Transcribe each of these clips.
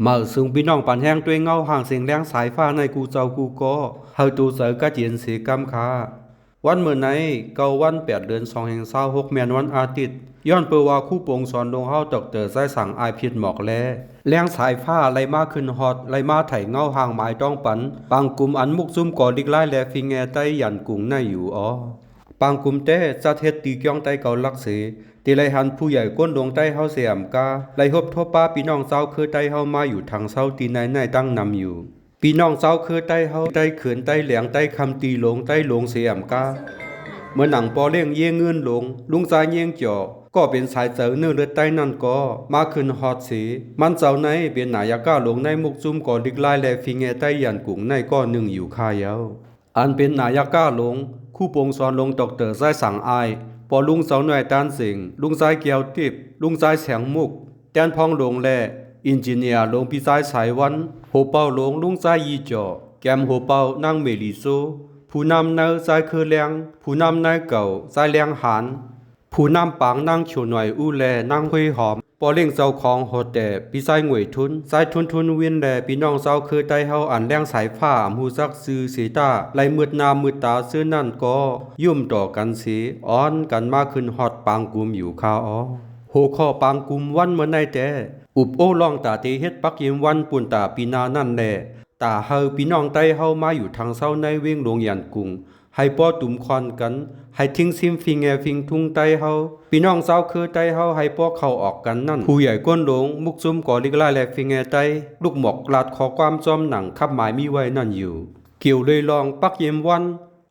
mở sungพี่น้องปันแห้งด้วยเงาห่างเสียงแรงสายฟ้าในกูเจ้ากูก็เฮาตูเสอกะเจียนเสียกำคาวันเมื่อไหนเกาวัน8 เดือน 2 แห่ง 26แม่นวันอาทิตย์ย้อนเปว่าคู่ปงสอนลงเฮาตกเตอใส่สั่งอายผิดหมอกแลแรงสายฟ้าไหลมาขึ้นฮอดไหลมาไถเงาห่างหมายต้องปันบางกลุ่มอันมุกซุ่มก่อดิกไล่แลฟิงแงใต้ยันกุงในอยู่อ๋อบางกลุ่มเต้จัดเฮ็ดตีเกียงใต้เกาลักเสตีไลหันผู้ใหญ่ก้นดวงใต้เฮาเสียมกาไลฮบทั่วป้าพี่น้องเจ้าคือใต้เฮามาอยู่ทางเศร้าตีในตั้งนำอยู่พี่น้องเจ้าคือใต้เฮาใต้เขื่อนใต้แหลงใต้คำตีหลงใต้หลงเสียมกาเมื่อหนังปอเลี้ยงเย่เงินหลงลุงใจเย่งจ่อก็เป็นสายเจอเนื้อเลือดใต้นั่นก็มาขึ้นฮอดสีมันเจ้าในเป็นนายก้าหลงในมุกซุ่มก่อดิกไล่แลฟิงแงใต้ยันกุ่งในก็หนึ่งอยู่คาเยาอันเป็นนายก้าหลงคู่ปงสอนลงตกเตอใส่สั่งอายพอลุงเสาหน่วยตานสิงลุงใจเกียวติบลุงใจแสงมุกแตนพองลงแลอินจิเนียร์ลงพี่ใจสายวันโหเป้าลงลุงใจยีจ่อแกมโหเป้านั่งเมลิโซผู้นำเนอใจคือแรงผู้นำนายเก่าใจแรงหันผู้นำปางนั่งโชหน่อยอู้แลนั่งคุยหอมปอเล่งเจ้าของโหดแต่พี่ใจหงวยทุนใจทุนเวียนแลพี่น้องเจ้าคือใต้เฮาอันแรงสายผ้าหูซักซื้อเสตาไหลมืดนามืดตาซื้อนั่นก็ยุ่มต่อกันสีอ้อนกันมาขึ้นฮอดปางกุมอยู่คาอ๋อโหข้อปางกุมวันเมื่อในแต่อุบโอลองตาเตเฮ็ดปักยิมวันปุ่นตาปีนานั่นแลตาเฮาพี่น้องใต้เฮามาอยู่ทางเศร้าในเวียงหลวงยันกุงให้ป้อตุ่มคอนกันให้ทิ้งซิมฟิงแงฟิงทุ่งใต้เฮาพี่น้องเศร้าคือใต้เฮาให้ป้อเข้าออกกันนั่นผู้ใหญ่ก้นหลงมุกซุ่มก่อลิกไล่แลฟิงแงใต้ลูกหมอกลาดขอความจอมหนังขับหมายมีไว้นั่นอยู่เกี่ยวเลยลองปักเยี่ยมวัน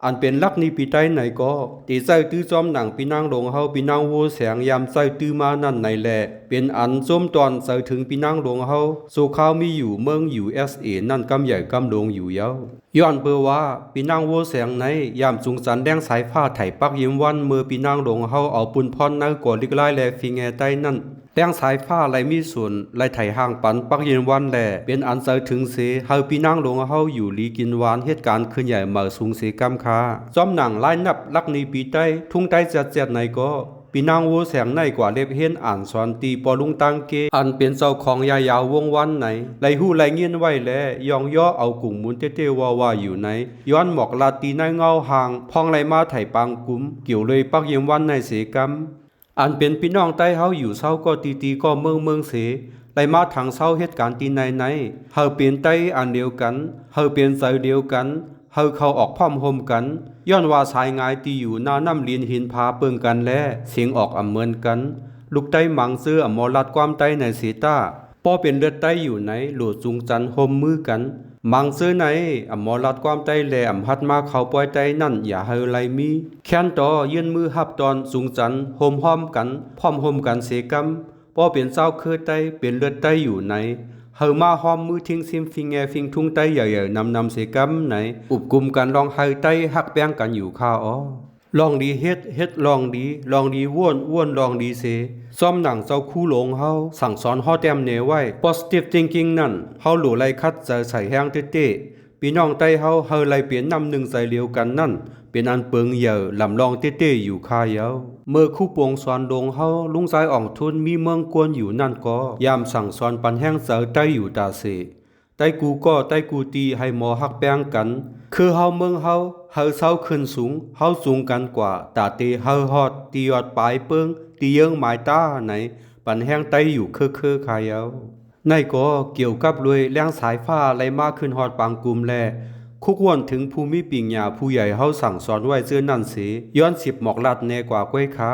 อันเป็นลักนี้ปีใต้ไหนก็ตีใส่ตื้อจอมหนังพี่นางหลงเฮาพี่นางโวแสงยามใส่ตื้อมานั่นไหนแลเป็นอันส้มตอนใส่ถึงพี่นางหลงเฮาสู่ข้าวมีอยู่เมืองอยู่ SA นั่นกำใหญ่กำหลงอยู่เย้าย้อนเปว่าพี่นางโวแสงในยามจุงสันแดงสายผ้าไถปักยิ้มวันเมื่อพี่นางหลงเฮาเอาปุ่นพรในก่อลิกไล่แลฟิงแงใต้นั่นแดงสายผ้าไหลมีส่วนไหลไถห่างปันปักเย็นวันแลเป็นอันเสถึงเสเฮาพี่นางหลงเฮาอยู่ลีกินหวานเหตุการณ์ขึ้นใหญ่เมื่อสูงเสกำคาจอมหนังไล่นับลักนี้ปีใต้ทุ่งใต้จัดไหนก็พี่นางโวแสงในกว่าเล็บเห็นอ่านสอนตีปอลุงตังเกอันเป็นเจ้าของยายาววงวันไหนไหลหู้ไหลเงียนไว้แลยองย่อเอากุ่งมุนเตว่าอยู่ไหนย้อนหมอกลาตีในเงาห่างพองไหลมาไถปังกุมเกี่ยวเลยปักเย็นวันในเสกำอันเป็นพี่น้องใต้เฮาอยู่เศร้าก็ตีก็เมืองเสไหลมาทางเศร้าเหตุการณ์ตีในเฮาเปลี่ยนใต้อันเดียวกันเฮาเปลี่ยนใจเดียวกันเฮาเข้าออกพร้อมโฮมกันย้อนว่าสายงายตีอยู่หน้าน้ำลีนหินพาเปิงกันและเสียงออกอำเหมือนกันลูกใต้หมังซื้ออมอลัดความใต้ในสีตาป้อเป็นเลือดใต้อยู่ไหนโหลดจุงจันโฮมมือกันมังซื้อไหนอมอลัดความใต้แลอำพัดมาเขาปล่อยใต้นั่นอย่าเฮาไหลมีแค้นต่อยื่นมือหับตอนจุงจันโฮมห้อมกันพร้อมโฮมกันเสกำป้อเป็นเจ้าคือใต้เป็นเลือดใต้อยู่ไหนเฮามาหอมมือทิ้งซิมฟิงแงฟิงทุ่งใต้ใหญ่ๆนำเสกำไหนอุบกุมกันลองเฮาใต้หักแป้งกันอยู่ข้าอ๋อลองดีเฮ็ดลองดีว้วนลองดีเสซ้อมหนังเจ้าคู่หลงเฮาสั่งสอนเฮาแต้มเนไว้ positive thinking นั่นเฮาหลู่ไล่คัดจะใส่แห้งเต้พี่น้องใต้เฮาไล่เปลี่ยนนำหนึ่งใส่เลียวกันนั่นเป็นอันเปิงเหย่อลำลองเต้อยู่คาเยาเมื่อคู่ปวงสอนลงเฮาลุงสายอ่องทุนมีเมืองกวนอยู่นั่นก็ยามสั่งสอนปันแห้งเสอใต้อยู่ตาเสใต้กูก็ใต้กูตีให้หมอฮักแป้งกันคือเฮาเมืองเฮาเศร้าขึ้นสูงเฮาสูงกันกว่าตาเตเฮาฮอดตียอดปลายเปิงตีเยิงหมายตาไหนปันแห้งใต้อยู่คือคายเอาในก็เกี่ยวกับรวยแรงสายฟ้าไหลมาขึ้นฮอดปางกุมแลคุกวนถึงภูมิปิงญาผู้ใหญ่เฮาสั่งสอนไว้เสื้อนั่นสิย้อน10หมอกลัดแน่กว่าก้วยค้า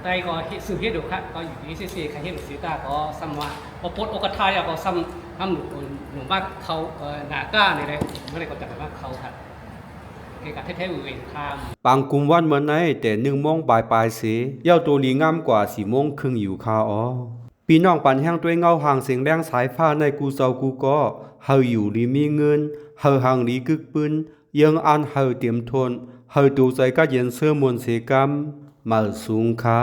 ใต้ก็สื่อเฮ็ดดูครับก็อยู่ที่เซ่ๆใครเฮ็ดดูสิตาก็ซ้ำว่าพอปดโอกาสทายก็ซ้ำหนุ่มว่าเขาหน้าก้านี่เลยเมื่อไรก็จะแบบว่าเขาครับเกี่ยวกับเท่ๆเวรข้าม ปางกุมวันเมื่อไหนแต่1 โมงปลายเสียเย้าตัวลีงามกว่า4 โมงครึ่งอยู่คาอ๋อพี่น้องปันแห้งด้วยเงาห่างเสียงแรงสายฟ้าในกูเจ้ากูก็เฮาอยู่ลีมีเงินเฮาห่างลีกึกปืนยังอันเฮาเตรียมทนเฮาตูใจก็เย็นเสื้อมวลเสกรรมมาสูงคา